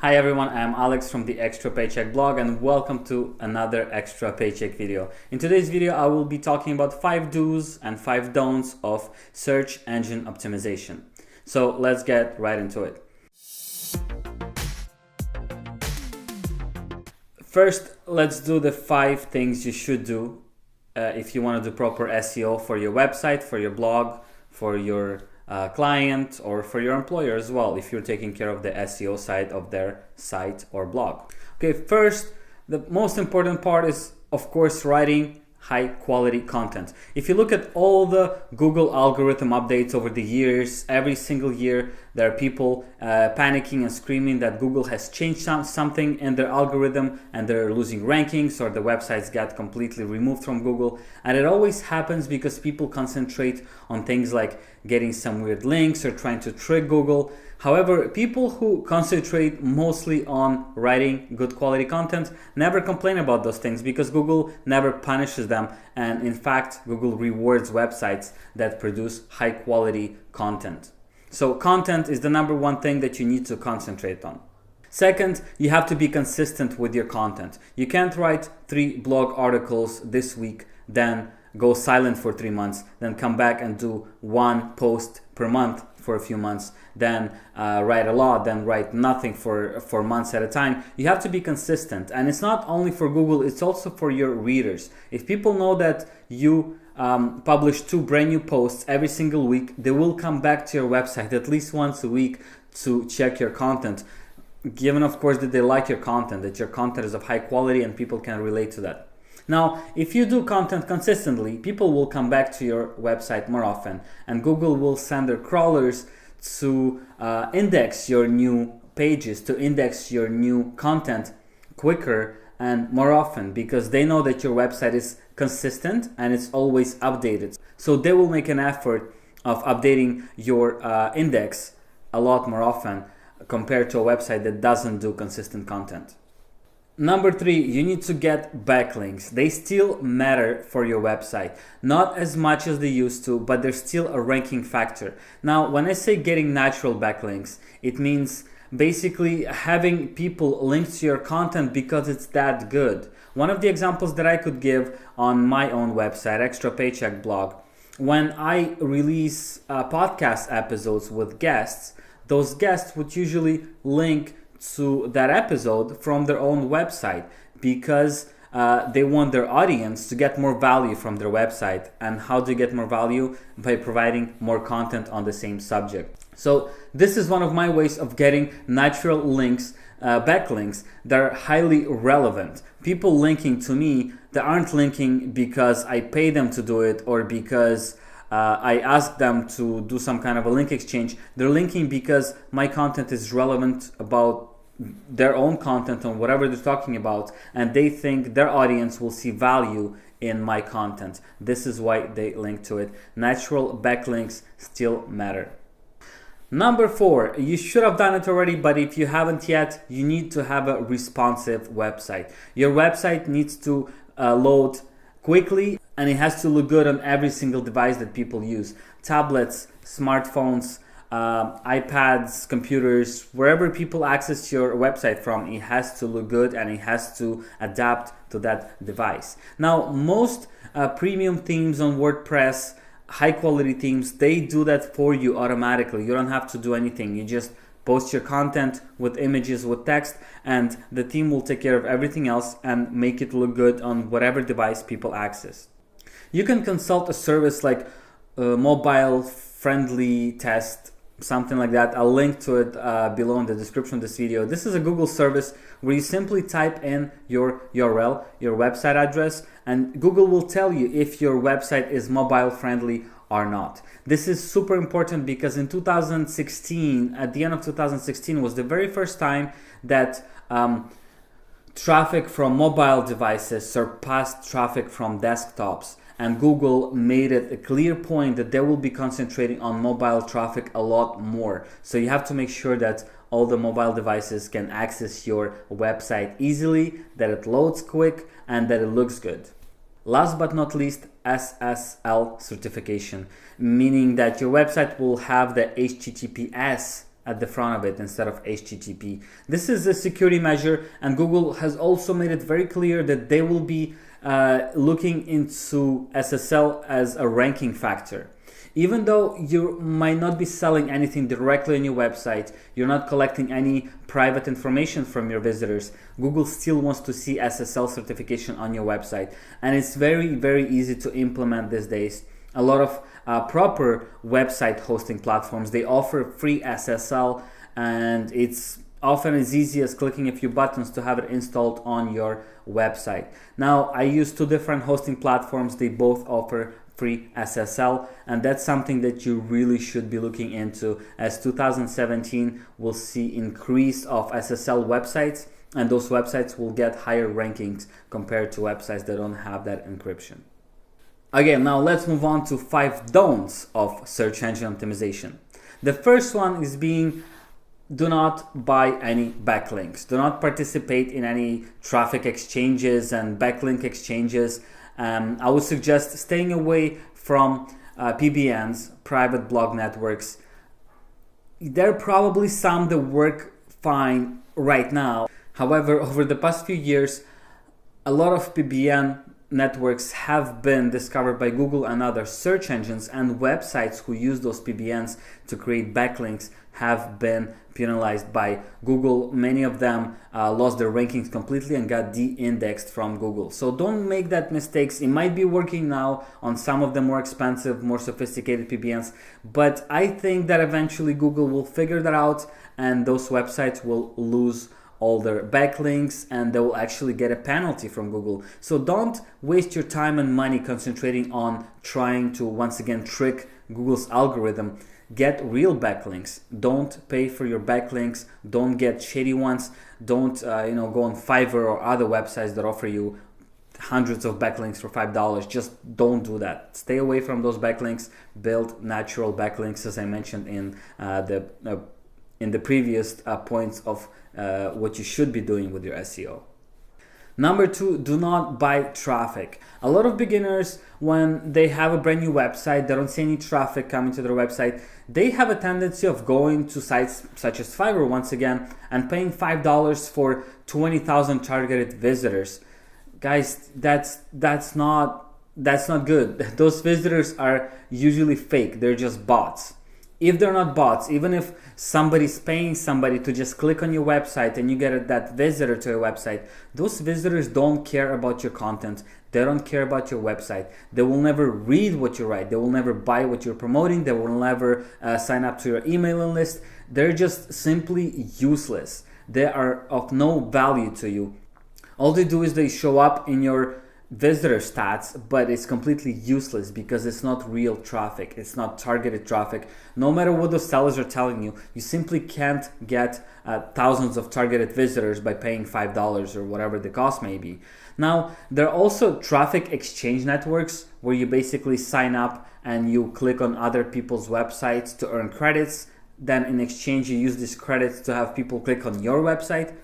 Hi everyone, I'm Alex from the Extra Paycheck blog and welcome to another Extra Paycheck video. In today's video, I will be talking about 5 do's and 5 don'ts of search engine optimization. So let's get right into it. First, let's do the 5 things you should do if you want to do proper SEO for your website, for your blog, for your client, or for your employer as well, if you're taking care of the SEO side of their site or blog. Okay, first, the most important part is, of course, writing high quality content. If you look at all the Google algorithm updates over the years, every single year there are people panicking and screaming that Google has changed something in their algorithm and they're losing rankings or the websites got completely removed from Google. And it always happens because people concentrate on things like getting some weird links or trying to trick Google. However, people who concentrate mostly on writing good quality content never complain about those things because Google never punishes them. And in fact, Google rewards websites that produce high quality content. So content is the number one thing that you need to concentrate on. Second, you have to be consistent with your content. You can't write 3 blog articles this week, then go silent for 3 months, then come back and do 1 post per month for a few months, then write a lot, then write nothing for months at a time. You have to be consistent. And it's not only for Google, it's also for your readers. If people know that you publish 2 brand new posts every single week, they will come back to your website at least once a week to check your content, given of course that they like your content, that your content is of high quality and people can relate to that. Now, if you do content consistently, people will come back to your website more often, and Google will send their crawlers to index your new pages, to index your new content quicker and more often, because they know that your website is consistent and it's always updated. So they will make an effort of updating your index a lot more often compared to a website that doesn't do consistent content. Number 3, you need to get backlinks. They still matter for your website. Not as much as they used to, but they're still a ranking factor. Now, when I say getting natural backlinks, it means basically having people link to your content because it's that good. One of the examples that I could give on my own website, Extra Paycheck blog, when I release podcast episodes with guests, those guests would usually link to that episode from their own website because they want their audience to get more value from their website. And how do you get more value? By providing more content on the same subject. So this is one of my ways of getting natural links, backlinks that are highly relevant. People linking to me, they aren't linking because I pay them to do it or because I ask them to do some kind of a link exchange. They're linking because my content is relevant about their own content on whatever they're talking about, and they think their audience will see value in my content. This is why they link to it. Natural backlinks still matter. Number 4, you should have done it already, but if you haven't yet, you need to have a responsive website. Your website needs to load quickly, and it has to look good on every single device that people use. Tablets, smartphones, iPads, computers, wherever people access your website from, it has to look good and it has to adapt to that device. Now, most premium themes on WordPress, high quality themes, they do that for you automatically. You don't have to do anything. You just post your content with images, with text, and the theme will take care of everything else and make it look good on whatever device people access. You can consult a service like Mobile Friendly Test, something like that. I'll link to it below in the description of this video. This is a Google service where you simply type in your URL, your website address, and Google will tell you if your website is mobile friendly or not. This is super important because in 2016, at the end of 2016, was the very first time that traffic from mobile devices surpassed traffic from desktops. And Google made it a clear point that they will be concentrating on mobile traffic a lot more. So you have to make sure that all the mobile devices can access your website easily, that it loads quick, and that it looks good. Last but not least, SSL certification, meaning that your website will have the HTTPS at the front of it instead of HTTP. This is a security measure, and Google has also made it very clear that they will be looking into SSL as a ranking factor. Even though you might not be selling anything directly on your website, you're not collecting any private information from your visitors, Google still wants to see SSL certification on your website. And it's very, very easy to implement these days. A lot of proper website hosting platforms, they offer free SSL, and it's often as easy as clicking a few buttons to have it installed on your website. Now, I use two different hosting platforms. They both offer free SSL, and that's something that you really should be looking into, as 2017 will see increase of SSL websites, and those websites will get higher rankings compared to websites that don't have that encryption. Again, now let's move on to 5 don'ts of search engine optimization. The first one is do not buy any backlinks. Do not participate in any traffic exchanges and backlink exchanges. I would suggest staying away from PBNs, private blog networks. There are probably some that work fine right now. However, over the past few years, a lot of PBN networks have been discovered by Google and other search engines, and websites who use those PBNs to create backlinks have been penalized by Google. Many of them lost their rankings completely and got de-indexed from Google. So don't make that mistakes. It might be working now on some of the more expensive, more sophisticated PBNs, but I think that eventually Google will figure that out, and those websites will lose all their backlinks, and they will actually get a penalty from Google. So don't waste your time and money concentrating on trying to once again trick Google's algorithm. Get real backlinks. Don't pay for your backlinks. Don't get shady ones. Don't go on Fiverr or other websites that offer you hundreds of backlinks for $5. Just don't do that. Stay away from those backlinks. Build natural backlinks, as I mentioned in the previous points of what you should be doing with your SEO. Number 2, do not buy traffic. A lot of beginners, when they have a brand new website, they don't see any traffic coming to their website, they have a tendency of going to sites such as Fiverr once again and paying $5 for 20,000 targeted visitors. Guys, that's not good. Those visitors are usually fake. They're just bots. If they're not bots, even if somebody's paying somebody to just click on your website and you get that visitor to your website, those visitors don't care about your content. They don't care about your website. They will never read what you write. They will never buy what you're promoting. They will never sign up to your emailing list. They're just simply useless. They are of no value to you. All they do is they show up in your visitor stats, but it's completely useless because it's not real traffic. It's not targeted traffic. No matter what those sellers are telling you, you simply can't get thousands of targeted visitors by paying $5 or whatever the cost may be. Now, there are also traffic exchange networks where you basically sign up and you click on other people's websites to earn credits. Then in exchange, you use these credits to have people click on your website.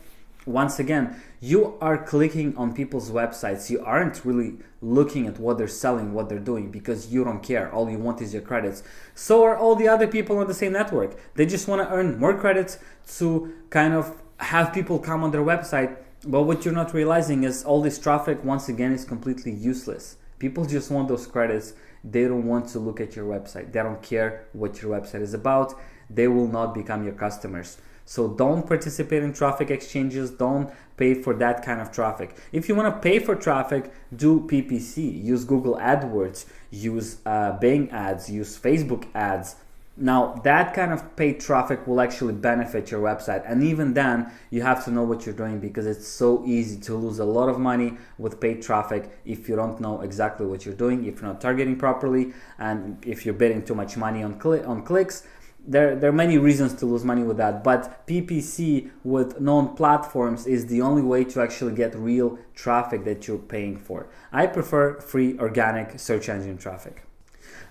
Once again, you are clicking on people's websites. You aren't really looking at what they're selling, what they're doing, because you don't care. All you want is your credits. So are all the other people on the same network. They just want to earn more credits to kind of have people come on their website. But what you're not realizing is all this traffic, once again, is completely useless. People just want those credits. They don't want to look at your website. They don't care what your website is about. They will not become your customers. So don't participate in traffic exchanges. Don't pay for that kind of traffic. If you want to pay for traffic, do PPC. Use Google AdWords. Use Bing ads. Use Facebook ads. Now, that kind of paid traffic will actually benefit your website. And even then, you have to know what you're doing, because it's so easy to lose a lot of money with paid traffic if you don't know exactly what you're doing, if you're not targeting properly, and if you're bidding too much money on clicks. There are many reasons to lose money with that, but PPC with known platforms is the only way to actually get real traffic that you're paying for. I prefer free organic search engine traffic.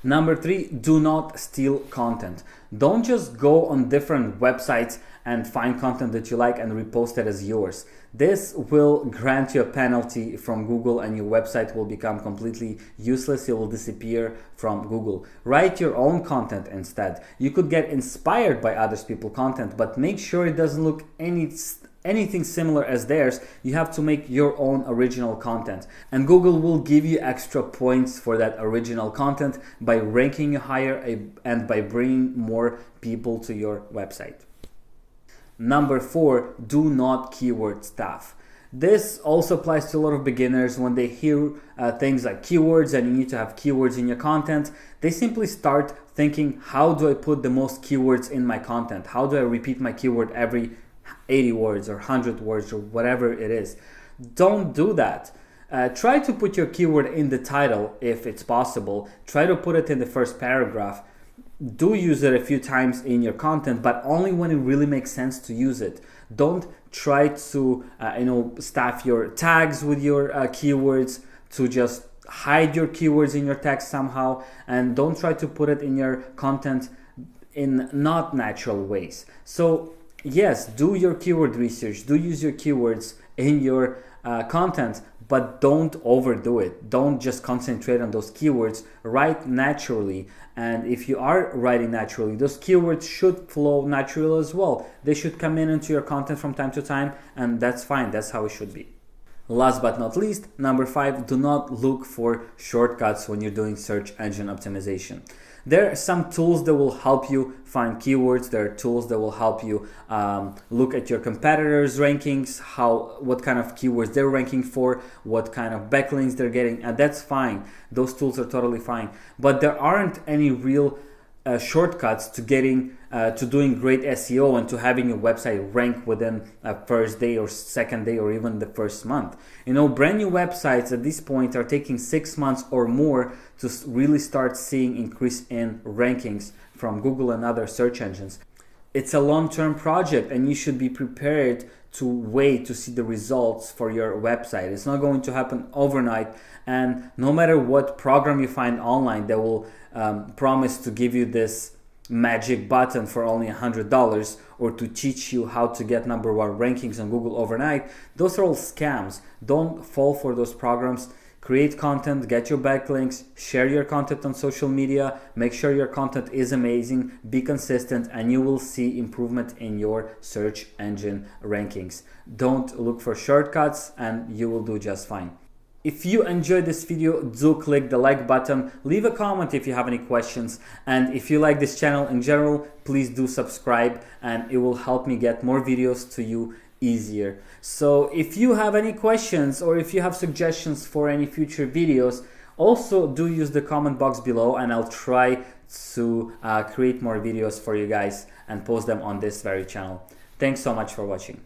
Number 3, do not steal content. Don't just go on different websites and find content that you like and repost it as yours. This will grant you a penalty from Google and your website will become completely useless. It will disappear from Google. Write your own content instead. You could get inspired by other people's content, but make sure it doesn't look anything similar as theirs. You have to make your own original content, and Google will give you extra points for that original content by ranking you higher and by bringing more people to your website. Number 4, do not keyword stuff. This also applies to a lot of beginners. When they hear things like keywords and you need to have keywords in your content, they simply start thinking, how do I put the most keywords in my content? How do I repeat my keyword every 80 words or 100 words or whatever it is? Don't do that. Try to put your keyword in the title if it's possible. Try to put it in the first paragraph. Do use it a few times in your content, but only when it really makes sense to use it. Don't try to staff your tags with your keywords to just hide your keywords in your text somehow, and don't try to put it in your content in not natural ways. So yes, do your keyword research, do use your keywords in your content, but don't overdo it. Don't just concentrate on those keywords. Write naturally, and if you are writing naturally, those keywords should flow naturally as well. They should come into your content from time to time, and that's fine. That's how it should be. Last but not least, number 5, do not look for shortcuts when you're doing search engine optimization. There are some tools that will help you find keywords. There are tools that will help you look at your competitors' rankings, what kind of keywords they're ranking for, what kind of backlinks they're getting, and that's fine. Those tools are totally fine. But there aren't any real shortcuts to doing great SEO and to having your website rank within a first day or second day or even the first month. Brand new websites at this point are taking 6 months or more to really start seeing increase in rankings from Google and other search engines. It's a long-term project, and you should be prepared to wait to see the results for your website. It's not going to happen overnight, and no matter what program you find online that will promise to give you this magic button for only $100 or to teach you how to get #1 rankings on Google overnight, those are all scams. Don't fall for those programs. Create content, get your backlinks, share your content on social media, make sure your content is amazing, be consistent, and you will see improvement in your search engine rankings. Don't look for shortcuts and you will do just fine. If you enjoyed this video, do click the like button, leave a comment if you have any questions, and if you like this channel in general, please do subscribe, and it will help me get more videos to you easier. So if you have any questions or if you have suggestions for any future videos, also do use the comment box below, and I'll try to create more videos for you guys and post them on this very channel. Thanks so much for watching.